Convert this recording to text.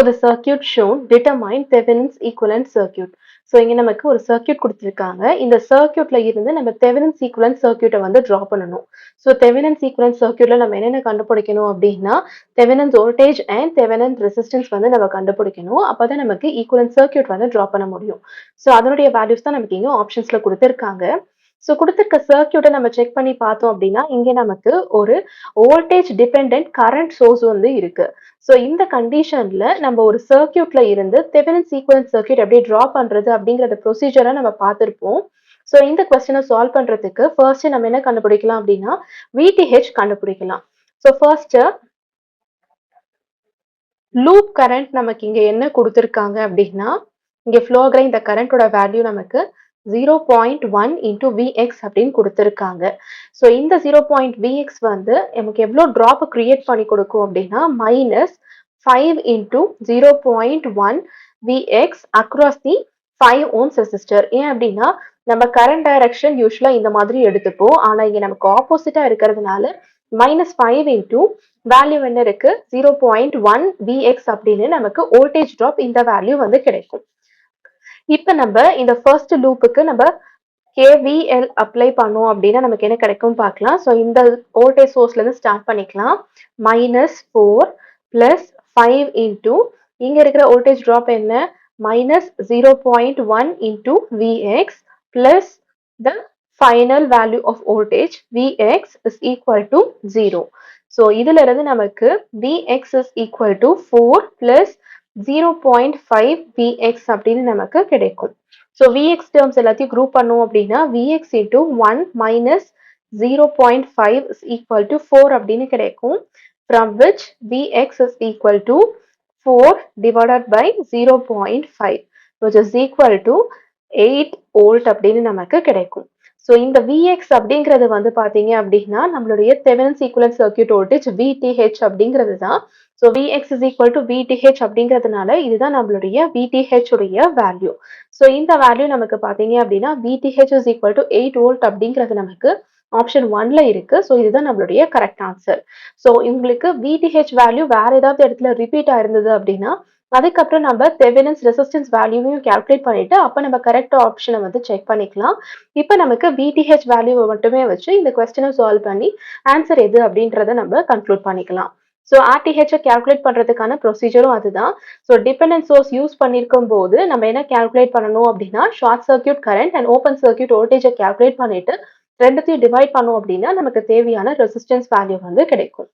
For the circuit shown, determine Thevenin's equivalent circuit. So இங்க நமக்கு ஒரு சர்க்யூட் கொடுத்துருக்காங்க. இந்த சர்க்யூட்ல இருந்து நம்ம தெவெனின்ஸ் ஈக்குவலன்ட் சர்க்யூட்டை வந்து ட்ரா பண்ணணும். ஸோ தெவெனின்ஸ் ஈக்குவலன்ட் சர்க்யூட்ல நம்ம என்னென்ன கண்டுபிடிக்கணும் அப்படின்னா Thevenin's voltage and Thevenin resistance வந்து நம்ம கண்டுபிடிக்கணும். அப்பதான் நமக்கு ஈக்குவலன்ட் சர்க்யூட் வந்து ட்ரா பண்ண முடியும். ஸோ அதனுடைய வேல்யூஸ் தான் நமக்கு இங்க ஆப்ஷன்ஸ்ல கொடுத்துருக்காங்க. ஸோ கொடுத்துருக்க சர்க்யூட்டை நம்ம செக் பண்ணி பார்த்தோம் அப்படின்னா இங்க நமக்கு ஒரு வோல்டேஜ் டிபெண்டன்ட் கரண்ட் சோர்ஸ் வந்து இருக்கு. ஸோ இந்த கண்டிஷன்ல நம்ம ஒரு சர்க்யூட்ல இருந்து தெவெனின்ஸ் ஈக்குவலன்ட் சர்க்யூட் எப்படி ட்ரா பண்றது அப்படிங்கறத ப்ரொசீஜரை நம்ம பார்த்திருப்போம். ஸோ இந்த கொஸ்டினை சால்வ் பண்றதுக்கு ஃபர்ஸ்ட் நம்ம என்ன கண்டுபிடிக்கலாம் அப்படின்னா விடிஹெச் கண்டுபிடிக்கலாம். ஸோ ஃபர்ஸ்ட் லூப் கரண்ட் நமக்கு இங்க என்ன கொடுத்துருக்காங்க அப்படின்னா இங்க ஃப்ளோ ஆகிற இந்த கரண்டோட வேல்யூ நமக்கு 0.1 into Vx அப்படின்னு கொடுத்துருக்காங்க. ஸோ இந்த 0.Vx வந்து நமக்கு எவ்வளோ ட்ராப் கிரியேட் பண்ணி கொடுக்கும் அப்படின்னா -5 into 0.1 Vx across the 5 ohms resistor. ஏன் அப்படின்னா நம்ம கரண்ட் டைரக்ஷன் யூஸ்வலா இந்த மாதிரி எடுத்துப்போம். ஆனா இங்க நமக்கு ஆப்போசிட்டா இருக்கிறதுனால -5 into வேல்யூ என்ன இருக்கு 0.1 Vx அப்படின்னு நமக்கு வோல்டேஜ் ட்ராப் இந்த வேல்யூ வந்து கிடைக்கும். இப்ப நம்ம இந்த ஃபர்ஸ்ட் லூப்புக்கு நம்ம KVL அப்ளை பண்ணோம் அப்படின்னா நமக்கு என்ன கிடைக்கும் பார்க்கலாம். ஸோ இந்த வோல்டேஜ் சோர்ஸ்ல இருந்து ஸ்டார்ட் பண்ணிக்கலாம். -4 + 5 into இங்க இருக்கிற வோல்டேஜ் ட்ராப் என்ன -0.1 into Vx plus the final value of voltage Vx is equal to 0. So இதுல இருந்து நமக்கு Vx is equal to 4 plus 0.5 Vx அப்படின்னு நமக்கு கிடைக்கும். ஸோ Vx டேர்ம்ஸ் எல்லாத்தையும் குரூப் பண்ணோம் அப்படின்னா Vx into 1 minus 0.5 is equal to 4 அப்படின்னு கிடைக்கும். From which Vx is equal to 4 divided by 0.5 which is equal to 8 volt அப்படின்னு நமக்கு கிடைக்கும். ஸோ இந்த Vx அப்படிங்கிறது வந்து பாத்தீங்க அப்படின்னா நம்மளுடைய Thevenin's equivalent circuit voltage VTH அப்படிங்கிறது தான். So Vx is equal to VTH அப்படிங்கிறதுனால இதுதான் நம்மளுடைய VTH உடைய வேல்யூ. ஸோ இந்த வேல்யூ நமக்கு பாத்தீங்க அப்படின்னா VTH is equal to 8 volt அப்படிங்கிறது நமக்கு ஆப்ஷன் 1ல இருக்கு. ஸோ இதுதான் நம்மளுடைய கரெக்ட் ஆன்சர். ஸோ உங்களுக்கு VTH வேல்யூ வேற ஏதாவது இடத்துல ரிப்பீட் ஆயிருந்தது அப்படின்னா அதுக்கப்புறம் நம்ம தெவெனின்ஸ் ரெசிஸ்டன்ஸ் வேல்யூவையும் கால்குலேட் பண்ணிட்டு அப்ப நம்ம கரெக்ட் ஆப்ஷனை வந்து செக் பண்ணிக்கலாம். இப்ப நமக்கு VTH வேல்யூவை மட்டுமே வச்சு இந்த கொஸ்டினை சால்வ் பண்ணி ஆன்சர் எது அப்படின்றத நம்ம கன்க்ளூட் பண்ணிக்கலாம். ஸோ RTH கால்குலேட் பண்றதுக்கான ப்ரொசீஜரும் அதுதான். ஸோ டிபெண்டன்ட் சோர்ஸ் யூஸ் பண்ணிருக்கும் போது நம்ம என்ன கால்குலேட் பண்ணணும் அப்படின்னா short circuit current and open circuit வோல்டேஜை கால்குலேட் பண்ணிட்டு ரெண்டுத்தையும் டிவைட் பண்ணோம் அப்படின்னா நமக்கு தேவையான ரெசிஸ்டன்ஸ் வேல்யூ வந்து கிடைக்கும்.